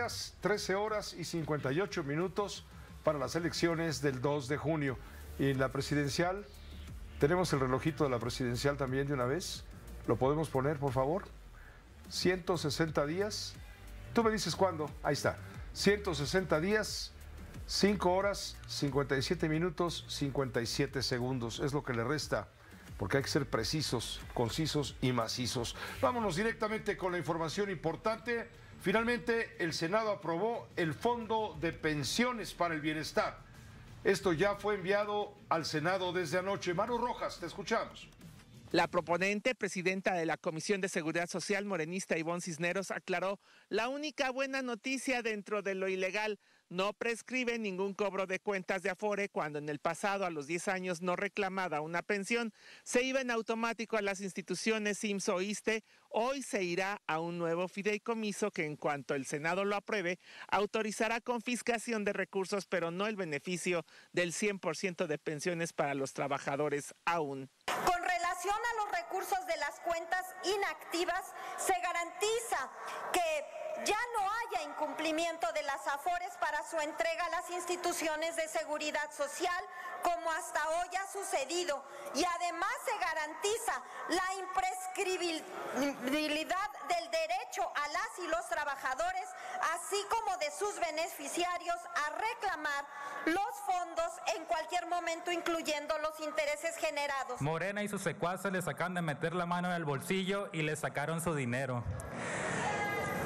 días, 13 horas y 58 minutos para las elecciones del 2 de junio. Y en la presidencial, tenemos el relojito de la presidencial también de una vez. ¿Lo podemos poner, por favor? 160 días. Tú me dices cuándo. Ahí está. 160 días, 5 horas, 57 minutos, 57 segundos. Es lo que le resta, porque hay que ser precisos, concisos y macizos. Vámonos directamente con la información importante. Finalmente, el Senado aprobó el Fondo de Pensiones para el Bienestar. Esto ya fue enviado al Senado desde anoche. Maru Rojas, te escuchamos. La proponente, presidenta de la Comisión de Seguridad Social, morenista Ivonne Cisneros, aclaró la única buena noticia dentro de lo ilegal. No prescribe ningún cobro de cuentas de Afore cuando en el pasado, a los 10 años, no reclamada una pensión, se iba en automático a las instituciones IMSS o ISSSTE. Hoy se irá a un nuevo fideicomiso que, en cuanto el Senado lo apruebe, autorizará confiscación de recursos, pero no el beneficio del 100% de pensiones para los trabajadores aún. Con relación a los recursos de las cuentas inactivas, se garantiza que ya no haya incumplimiento de las Afores para su entrega a las instituciones de seguridad social, como hasta hoy ha sucedido, y además se garantiza la imprescriptibilidad del derecho a las y los trabajadores, así como de sus beneficiarios, a reclamar los fondos en cualquier momento, incluyendo los intereses generados. Morena y sus secuaces les acaban de meter la mano en el bolsillo y les sacaron su dinero.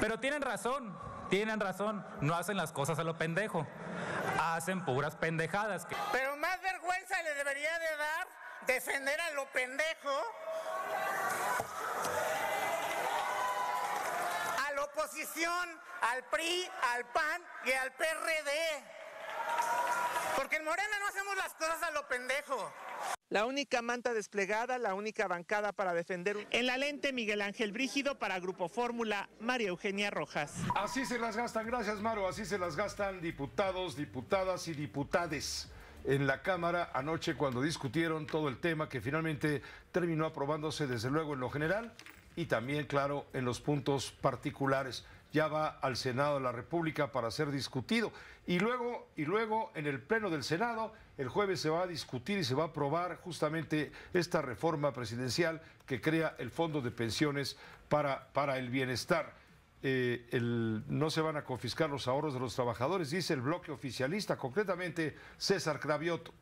Pero tienen razón, no hacen las cosas a lo pendejo, hacen puras pendejadas. Pero más vergüenza le debería de dar defender a lo pendejo a la oposición, al PRI, al PAN y al PRD. Porque en Morena no hacemos las cosas a lo pendejo. La única manta desplegada, la única bancada para defender. En la lente, Miguel Ángel Brígido. Para Grupo Fórmula, María Eugenia Rojas. Así se las gastan, gracias Maru, así se las gastan diputados, diputadas y diputades en la Cámara anoche cuando discutieron todo el tema que finalmente terminó aprobándose desde luego en lo general y también, claro, en los puntos particulares. Ya va al Senado de la República para ser discutido. Y luego en el Pleno del Senado, el jueves se va a discutir y se va a aprobar justamente esta reforma presidencial que crea el Fondo de Pensiones para el Bienestar. No se van a confiscar los ahorros de los trabajadores, dice el bloque oficialista, concretamente César Cravioto.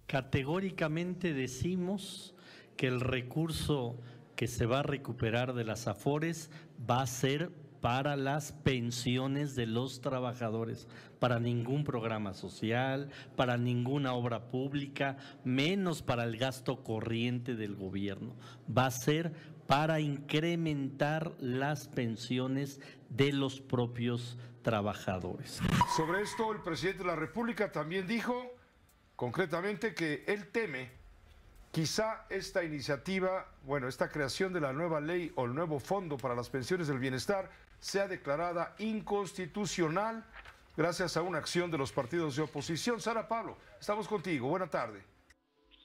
Categóricamente decimos que el recurso que se va a recuperar de las Afores va a ser para las pensiones de los trabajadores, para ningún programa social, para ninguna obra pública, menos para el gasto corriente del gobierno. Va a ser para incrementar las pensiones de los propios trabajadores. Sobre esto, el presidente de la República también dijo concretamente que él teme quizá esta iniciativa, esta creación de la nueva ley o el nuevo fondo para las pensiones del bienestar sea declarada inconstitucional gracias a una acción de los partidos de oposición. Sara Pablo, estamos contigo. Buena tarde.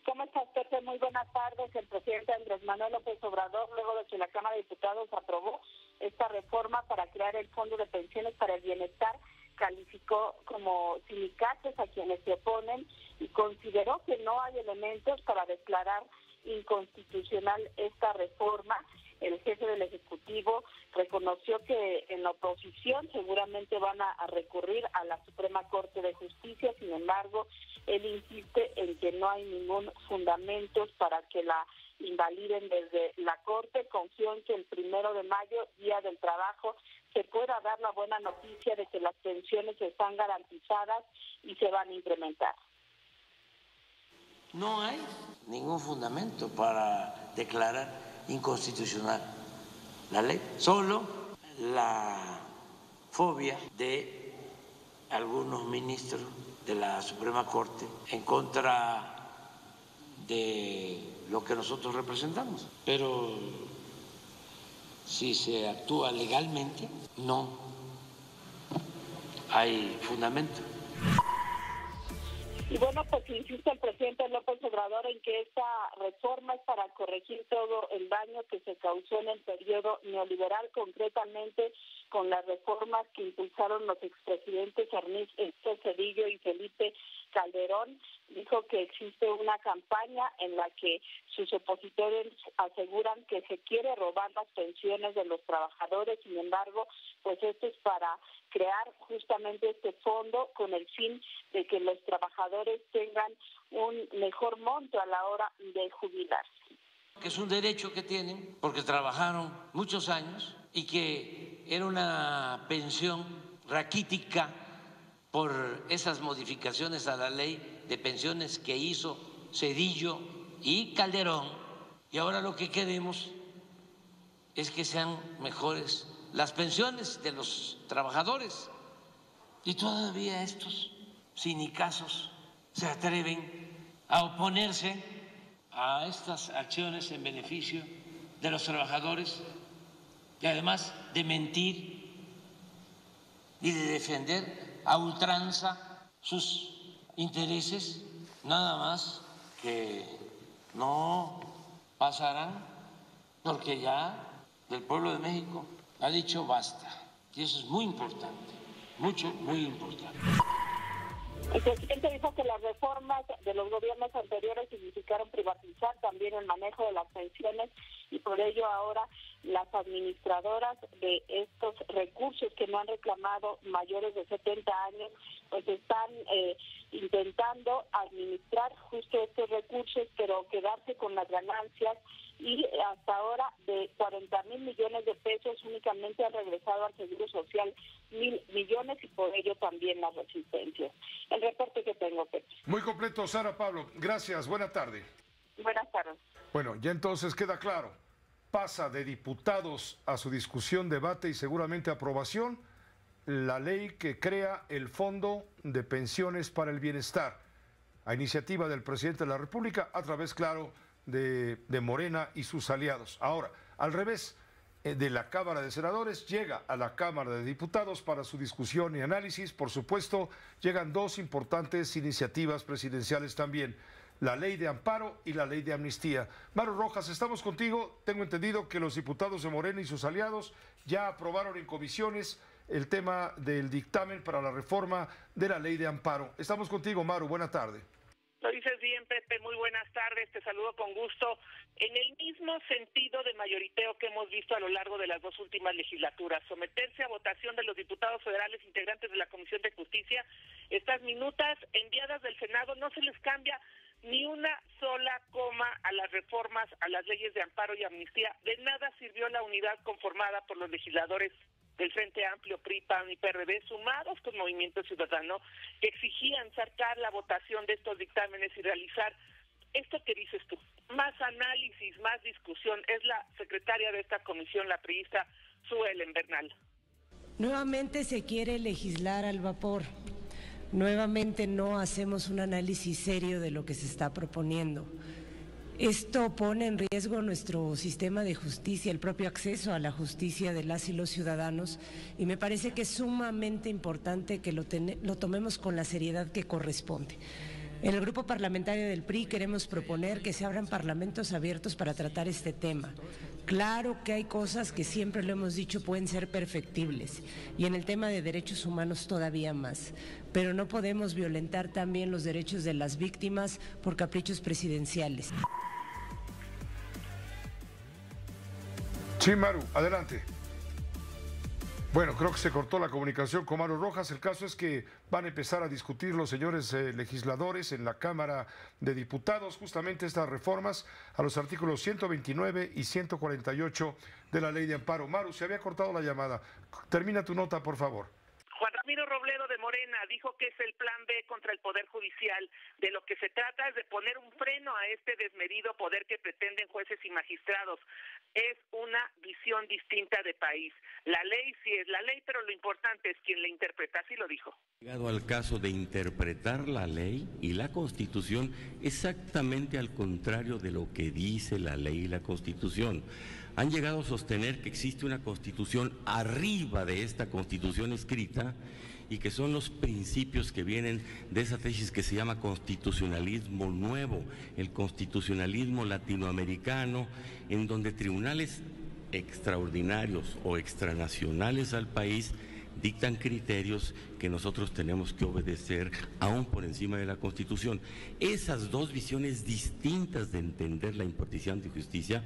¿Cómo estás, Pepe? Muy buenas tardes. El presidente Andrés Manuel López Obrador, luego de que la Cámara de Diputados aprobó esta reforma para crear el Fondo de Pensiones para el Bienestar, calificó como silicatos a quienes se oponen y consideró que no hay elementos para declarar inconstitucional esta reforma. El jefe del Ejecutivo reconoció que en la oposición seguramente van a recurrir a la Suprema Corte de Justicia. Sin embargo, él insiste en que no hay ningún fundamento para que la invaliden desde la Corte. Confió en que el 1 de mayo, Día del Trabajo, se pueda dar la buena noticia de que las pensiones están garantizadas y se van a incrementar. No hay ningún fundamento para declarar inconstitucional la ley, solo la fobia de algunos ministros de la Suprema Corte en contra de lo que nosotros representamos. Pero si se actúa legalmente, no hay fundamento. Y bueno, pues insiste el presidente López Obrador en que esta reforma es para corregir todo el daño que se causó en el periodo neoliberal, concretamente con las reformas que impulsaron los expresidentes Ernesto Zedillo y Felipe Calderón. Dijo que existe una campaña en la que sus opositores aseguran que se quiere robar las pensiones de los trabajadores. Sin embargo, pues esto es para crear justamente este fondo con el fin de que los trabajadores tengan un mejor monto a la hora de jubilarse. Que es un derecho que tienen porque trabajaron muchos años y que era una pensión raquítica por esas modificaciones a la ley de pensiones que hizo Zedillo y Calderón. Y ahora lo que queremos es que sean mejores las pensiones de los trabajadores. Y todavía estos sindicazos se atreven a oponerse a estas acciones en beneficio de los trabajadores y además de mentir y de defender a ultranza sus intereses, nada más que no pasarán porque ya el pueblo de México ha dicho basta. Y eso es muy importante, muy importante. El presidente dijo que las reformas de los gobiernos anteriores significaron privatizar también el manejo de las pensiones y por ello ahora las administradoras de estos recursos que no han reclamado mayores de 70 años pues están intentando administrar justo estos recursos pero quedarse con las ganancias y hasta ahora de 40,000 millones de pesos únicamente han regresado al Seguro Social 1,000 millones y por ello también las resistencias. El reporte que tengo, Pepe. Muy completo, Sara Pablo. Gracias, buena tarde. Buenas tardes. Bueno, ya entonces queda claro, pasa de diputados a su discusión, debate y seguramente aprobación la ley que crea el Fondo de Pensiones para el Bienestar, a iniciativa del presidente de la República, a través, claro, de Morena y sus aliados. Ahora, al revés, de la Cámara de Senadores llega a la Cámara de Diputados para su discusión y análisis. Por supuesto, llegan dos importantes iniciativas presidenciales también, la Ley de Amparo y la Ley de Amnistía. Maru Rojas, estamos contigo. Tengo entendido que los diputados de Morena y sus aliados ya aprobaron en comisiones el tema del dictamen para la reforma de la Ley de Amparo. Estamos contigo, Maru. Buena tarde. Lo dices bien, Pepe, muy buenas tardes, te saludo con gusto. En el mismo sentido de mayoriteo que hemos visto a lo largo de las dos últimas legislaturas, someterse a votación de los diputados federales integrantes de la Comisión de Justicia, estas minutas enviadas del Senado no se les cambia ni una sola coma a las reformas, a las leyes de amparo y amnistía. De nada sirvió la unidad conformada por los legisladores del Frente Amplio, PRI, PAN y PRD, sumados con Movimiento Ciudadano, que exigían sacar la votación de estos dictámenes y realizar esto que dices tú, más análisis, más discusión. Es la secretaria de esta comisión, la priista Sue Ellen Bernal. Nuevamente se quiere legislar al vapor. Nuevamente no hacemos un análisis serio de lo que se está proponiendo. Esto pone en riesgo nuestro sistema de justicia, el propio acceso a la justicia de las y los ciudadanos, y me parece que es sumamente importante que lo tomemos con la seriedad que corresponde. En el grupo parlamentario del PRI queremos proponer que se abran parlamentos abiertos para tratar este tema. Claro que hay cosas que siempre lo hemos dicho pueden ser perfectibles, y en el tema de derechos humanos todavía más, pero no podemos violentar también los derechos de las víctimas por caprichos presidenciales. Sí, Maru, adelante. Bueno, creo que se cortó la comunicación con Maru Rojas. El caso es que van a empezar a discutir los señores legisladores en la Cámara de Diputados justamente estas reformas a los artículos 129 y 148 de la Ley de Amparo. Maru, se había cortado la llamada. Termina tu nota, por favor. Juan Ramiro Robledo de Morena dijo que es el plan B contra el Poder Judicial. De lo que se trata es de poner un freno a este desmedido poder que pretenden jueces y magistrados. Es una visión distinta de país. La ley sí es la ley, pero lo importante es quien la interpreta, así lo dijo. Llegado al caso de interpretar la ley y la Constitución exactamente al contrario de lo que dice la ley y la Constitución. Han llegado a sostener que existe una Constitución arriba de esta Constitución escrita y que son los principios que vienen de esa tesis que se llama constitucionalismo nuevo, el constitucionalismo latinoamericano, en donde tribunales extraordinarios o extranacionales al país dictan criterios que nosotros tenemos que obedecer aún por encima de la Constitución. Esas dos visiones distintas de entender la impartición de justicia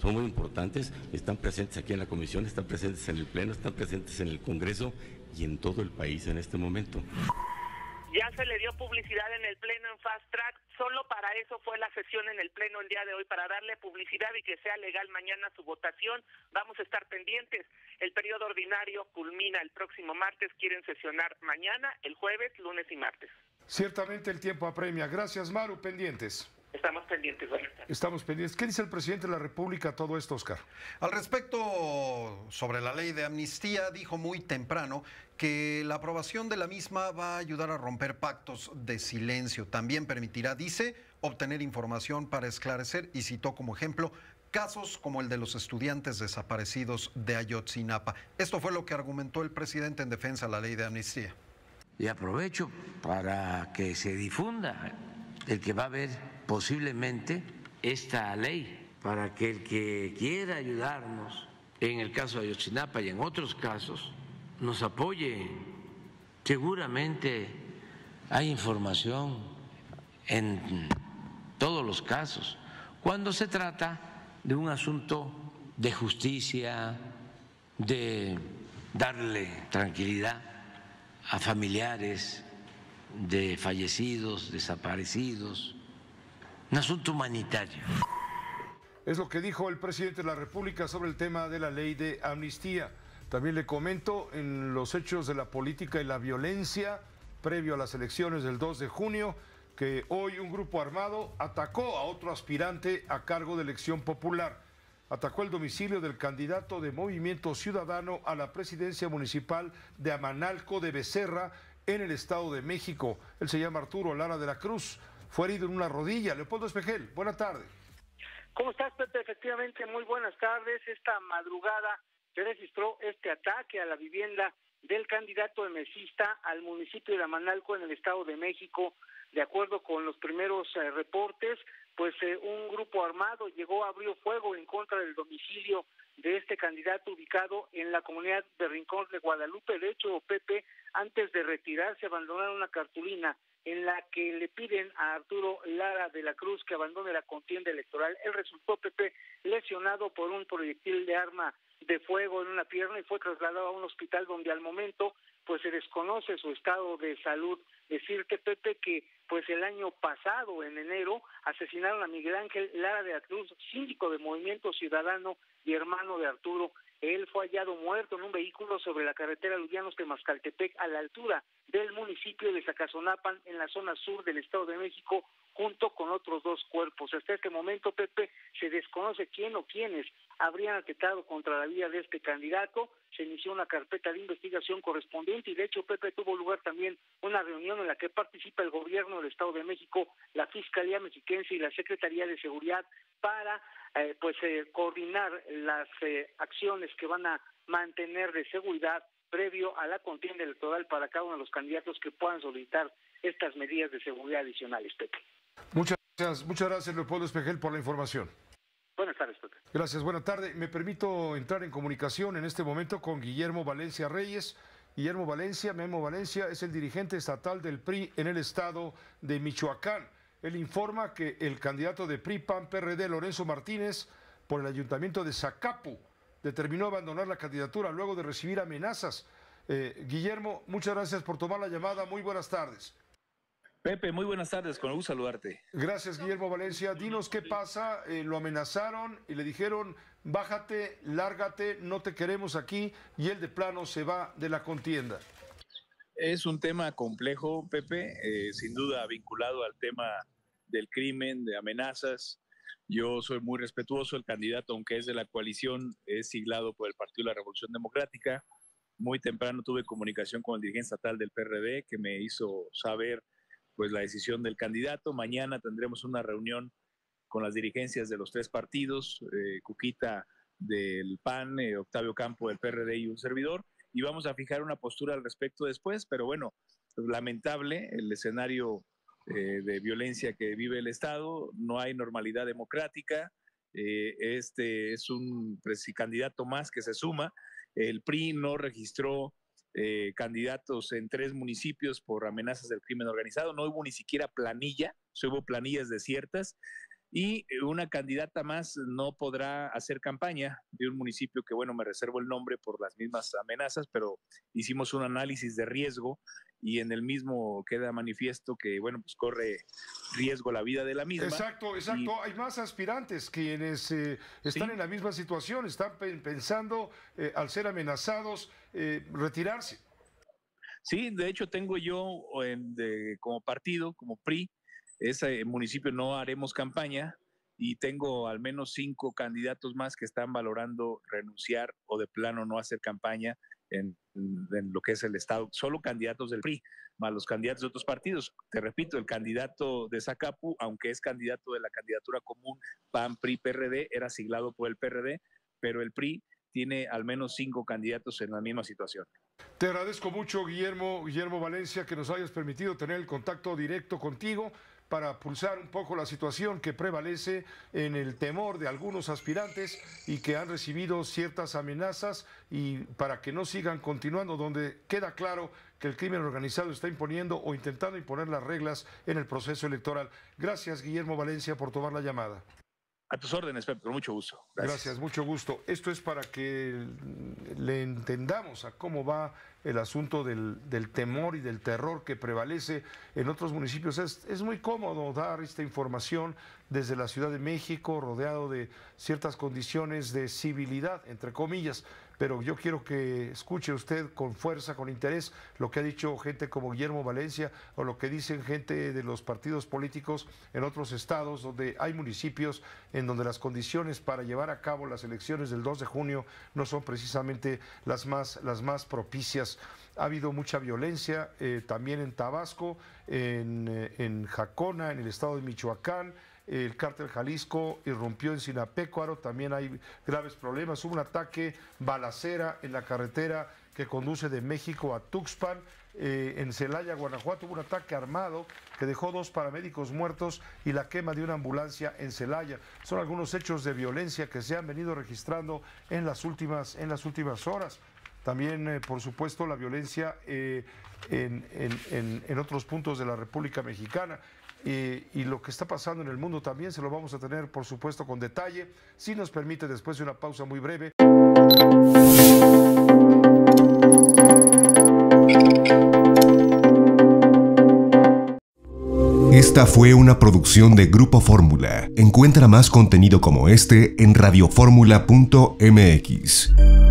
son muy importantes, están presentes aquí en la Comisión, están presentes en el Pleno, están presentes en el Congreso y en todo el país en este momento. Ya se le dio publicidad en el Pleno en Fast Track, solo para eso fue la sesión en el Pleno el día de hoy, para darle publicidad y que sea legal mañana su votación. Vamos a estar pendientes. El periodo ordinario culmina el próximo martes, quieren sesionar mañana, el jueves, lunes y martes. Ciertamente el tiempo apremia. Gracias, Maru, pendientes. Estamos pendientes, buenas tardes. Estamos pendientes. ¿Qué dice el presidente de la República a todo esto, Oscar? Al respecto, sobre la ley de amnistía, dijo muy temprano que la aprobación de la misma va a ayudar a romper pactos de silencio. También permitirá, dice, obtener información para esclarecer, y citó como ejemplo casos como el de los estudiantes desaparecidos de Ayotzinapa. Esto fue lo que argumentó el presidente en defensa de la ley de amnistía. Y aprovecho para que se difunda el que va a haber posiblemente esta ley, para que el que quiera ayudarnos en el caso de Ayotzinapa y en otros casos nos apoye. Seguramente hay información en todos los casos. Cuando se trata de un asunto de justicia, de darle tranquilidad a familiares de fallecidos, desaparecidos, un asunto humanitario. Es lo que dijo el presidente de la República sobre el tema de la ley de amnistía. También le comento en los hechos de la política y la violencia previo a las elecciones del 2 de junio, que hoy un grupo armado atacó a otro aspirante a cargo de elección popular. Atacó el domicilio del candidato de Movimiento Ciudadano a la presidencia municipal de Amanalco de Becerra, en el Estado de México. Él se llama Arturo Lara de la Cruz. Fue herido en una rodilla. Leopoldo Espejel, buena tarde. ¿Cómo estás, Pepe? Efectivamente, muy buenas tardes. Esta madrugada se registró este ataque a la vivienda del candidato emesista al municipio de Amanalco en el Estado de México. De acuerdo con los primeros reportes, pues un grupo armado abrió fuego en contra del domicilio de este candidato ubicado en la comunidad de Rincón de Guadalupe. De hecho, Pepe, antes de retirarse, abandonaron una cartulina en la que le piden a Arturo Lara de la Cruz que abandone la contienda electoral. Él resultó, Pepe, lesionado por un proyectil de arma de fuego en una pierna y fue trasladado a un hospital donde al momento pues se desconoce su estado de salud. Decirte, Pepe, que pues el año pasado, en enero, asesinaron a Miguel Ángel Lara de la Cruz, síndico de Movimiento Ciudadano y hermano de Arturo. Él fue hallado muerto en un vehículo sobre la carretera Ludianos-Temascaltepec, a la altura del municipio de Zacazonapan, en la zona sur del Estado de México, junto con otros dos cuerpos. Hasta este momento, Pepe, se desconoce quién o quiénes habrían atentado contra la vida de este candidato. Se inició una carpeta de investigación correspondiente y, de hecho, Pepe, tuvo lugar también una reunión en la que participa el gobierno del Estado de México, la Fiscalía Mexiquense y la Secretaría de Seguridad para coordinar las acciones que van a mantener de seguridad previo a la contienda electoral para cada uno de los candidatos que puedan solicitar estas medidas de seguridad adicionales, Pepe. Muchas gracias, Leopoldo Espejel, por la información. Buenas tardes, Pepe. Gracias, buena tarde. Me permito entrar en comunicación en este momento con Guillermo Valencia Reyes. Guillermo Valencia, Memo Valencia, es el dirigente estatal del PRI en el estado de Michoacán. Él informa que el candidato de PRI, PAN, PRD, Lorenzo Martínez, por el ayuntamiento de Zacapu, determinó abandonar la candidatura luego de recibir amenazas. Guillermo, muchas gracias por tomar la llamada. Muy buenas tardes. Pepe, muy buenas tardes, con gusto saludarte. Gracias, Guillermo Valencia. Dinos qué pasa. Lo amenazaron y le dijeron, bájate, lárgate, no te queremos aquí, y él de plano se va de la contienda. Es un tema complejo, Pepe, sin duda vinculado al tema del crimen, de amenazas. Yo soy muy respetuoso, el candidato, aunque es de la coalición, es siglado por el Partido de la Revolución Democrática. Muy temprano tuve comunicación con el dirigente estatal del PRD, que me hizo saber pues la decisión del candidato. Mañana tendremos una reunión con las dirigencias de los tres partidos, Cuquita del PAN, Octavio Campo del PRD y un servidor, y vamos a fijar una postura al respecto después, pero bueno, lamentable el escenario de violencia que vive el Estado, no hay normalidad democrática, este es un candidato más que se suma, el PRI no registró candidatos en 3 municipios por amenazas del crimen organizado, no hubo ni siquiera planilla, hubo planillas desiertas, y una candidata más no podrá hacer campaña de un municipio que, bueno, me reservo el nombre por las mismas amenazas, pero hicimos un análisis de riesgo y en el mismo queda manifiesto que, bueno, pues corre riesgo la vida de la misma. Exacto. Hay más aspirantes quienes están en la misma situación, están pensando, al ser amenazados, retirarse. Sí, de hecho tengo yo como partido, como PRI, ese municipio no haremos campaña y tengo al menos 5 candidatos más que están valorando renunciar o de plano no hacer campaña en lo que es el Estado, solo candidatos del PRI, más los candidatos de otros partidos. Te repito, el candidato de Zacapu, aunque es candidato de la candidatura común PAN, PRI, PRD, era siglado por el PRD, pero el PRI tiene al menos 5 candidatos en la misma situación. Te agradezco mucho, Guillermo Valencia, que nos hayas permitido tener el contacto directo contigo para pulsar un poco la situación que prevalece en el temor de algunos aspirantes y que han recibido ciertas amenazas, y para que no sigan continuando, donde queda claro que el crimen organizado está imponiendo o intentando imponer las reglas en el proceso electoral. Gracias, Guillermo Valencia, por tomar la llamada. A tus órdenes, Pepe, con mucho gusto. Gracias, mucho gusto. Esto es para que le entendamos a cómo va el asunto del temor y del terror que prevalece en otros municipios. Es muy cómodo dar esta información desde la Ciudad de México, rodeado de ciertas condiciones de civilidad, entre comillas, pero yo quiero que escuche usted con fuerza, con interés, lo que ha dicho gente como Guillermo Valencia o lo que dicen gente de los partidos políticos en otros estados, donde hay municipios en donde las condiciones para llevar a cabo las elecciones del 2 de junio no son precisamente las más propicias. Ha habido mucha violencia también en Tabasco, en Jacona, en el estado de Michoacán. El cártel Jalisco irrumpió en Sinapecuaro, también hay graves problemas. Hubo un ataque balacera en la carretera que conduce de México a Tuxpan. En Celaya, Guanajuato, hubo un ataque armado que dejó 2 paramédicos muertos y la quema de una ambulancia en Celaya. Son algunos hechos de violencia que se han venido registrando en las últimas horas. También, por supuesto, la violencia en otros puntos de la República Mexicana. Y lo que está pasando en el mundo también se lo vamos a tener, por supuesto, con detalle, si nos permite, después de una pausa muy breve. Esta fue una producción de Grupo Fórmula. Encuentra más contenido como este en radioformula.mx.